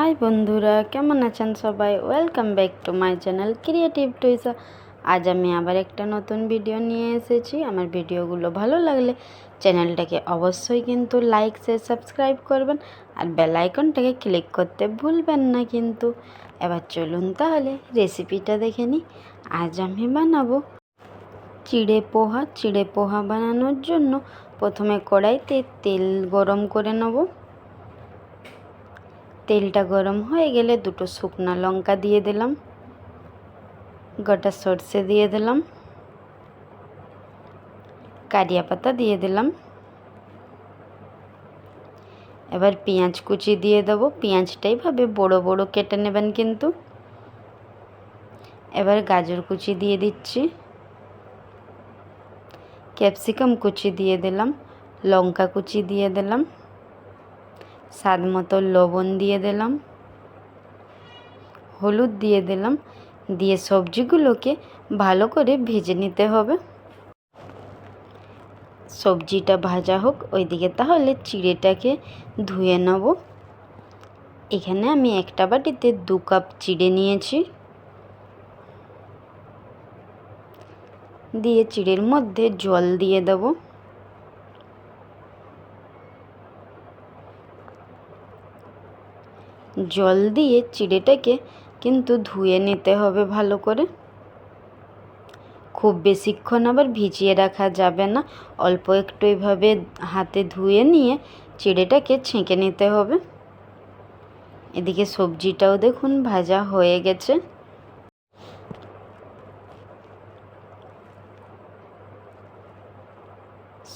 High বন্ধুরা, কেমন আছেন সবাই? Welcome back to my channel creative টুইসা। আজ আমি আবার একটা নতুন ভিডিও নিয়ে এসেছি। আমার ভিডিওগুলো ভালো লাগলে চ্যানেলটাকে অবশ্যই কিন্তু লাইক শেয়ার সাবস্ক্রাইব করবেন, আর বেল আইকনটাকে ক্লিক করতে ভুলবেন না কিন্তু। এবার চলুন তাহলে রেসিপিটা দেখে নিই। আজ আমি বানাবো চিড়ে পোহা। চিড়ে পোহা বানানোর জন্য প্রথমে কড়াইতে তেল গরম করে নেব। তেলটা গরম হয়ে গেলে দুটো শুকনো লঙ্কা দিয়ে দিলাম, গোটা সর্ষে দিয়ে দিলাম, কারিয়া পাতা দিয়ে দিলাম। এবার পেঁয়াজ কুচি দিয়ে দেবো। পেঁয়াজটা এইভাবে বড় বড় কেটে নেবেন কিন্তু। এবার গাজর কুচি দিয়ে দিচ্ছি, ক্যাপসিকাম কুচি দিয়ে দিলাম, লঙ্কা কুচি দিয়ে দিলাম, স্বাদ মতো লবণ দিয়ে দিলাম, হলুদ দিয়ে দিলাম। দিয়ে সবজিগুলোকে ভালো করে ভেজে নিতে হবে। সবজিটা ভাজা হোক ওইদিকে, তাহলে চিড়েটাকে ধুয়ে নেব। এখানে আমি একটা বাটিতে 2 কাপ চিড়ে নিয়েছি। দিয়ে চিড়ের মধ্যে জল দিয়ে দেব। জল দিয়ে চিড়েটাকে কিন্তু ধুয়ে নিতে হবে ভালো করে। খুব বেশিক্ষণ আবার ভিজিয়ে রাখা যাবে না, অল্প একটু এভাবে হাতে ধুয়ে নিয়ে চিড়েটাকে ছেঁকে নিতে হবে। এদিকে সবজিটাও দেখুন ভাজা হয়ে গেছে।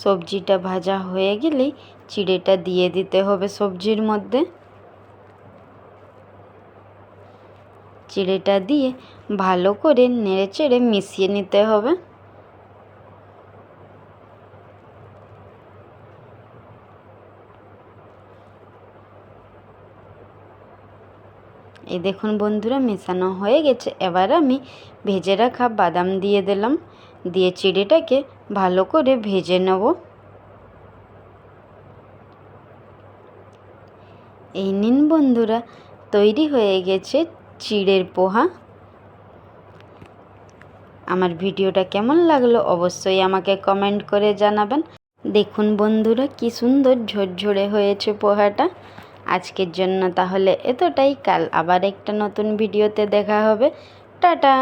সবজিটা ভাজা হয়ে গেলেই চিড়েটা দিয়ে দিতে হবে সবজির মধ্যে। চিড়েটা দিয়ে ভালো করে নেড়েচেড়ে মিশিয়ে নিতে হবে। এই দেখুন বন্ধুরা, মেশানো হয়ে গেছে। এবার আমি ভেজে রাখা বাদাম দিয়ে দিলাম, দিয়ে চিড়েটাকে ভালো করে ভেজে নেব। এই নিন বন্ধুরা, তৈরি হয়ে গেছে চিড়ের পোহা। আমার ভিডিওটা কেমন লাগলো অবশ্যই আমাকে কমেন্ট করে জানাবেন। দেখুন বন্ধুরা কি সুন্দর ঝরঝরে হয়েছে পোহাটা। আজকের জন্য তাহলে এতটাই। কাল আবার একটা নতুন ভিডিওতে দেখা হবে। টাটা।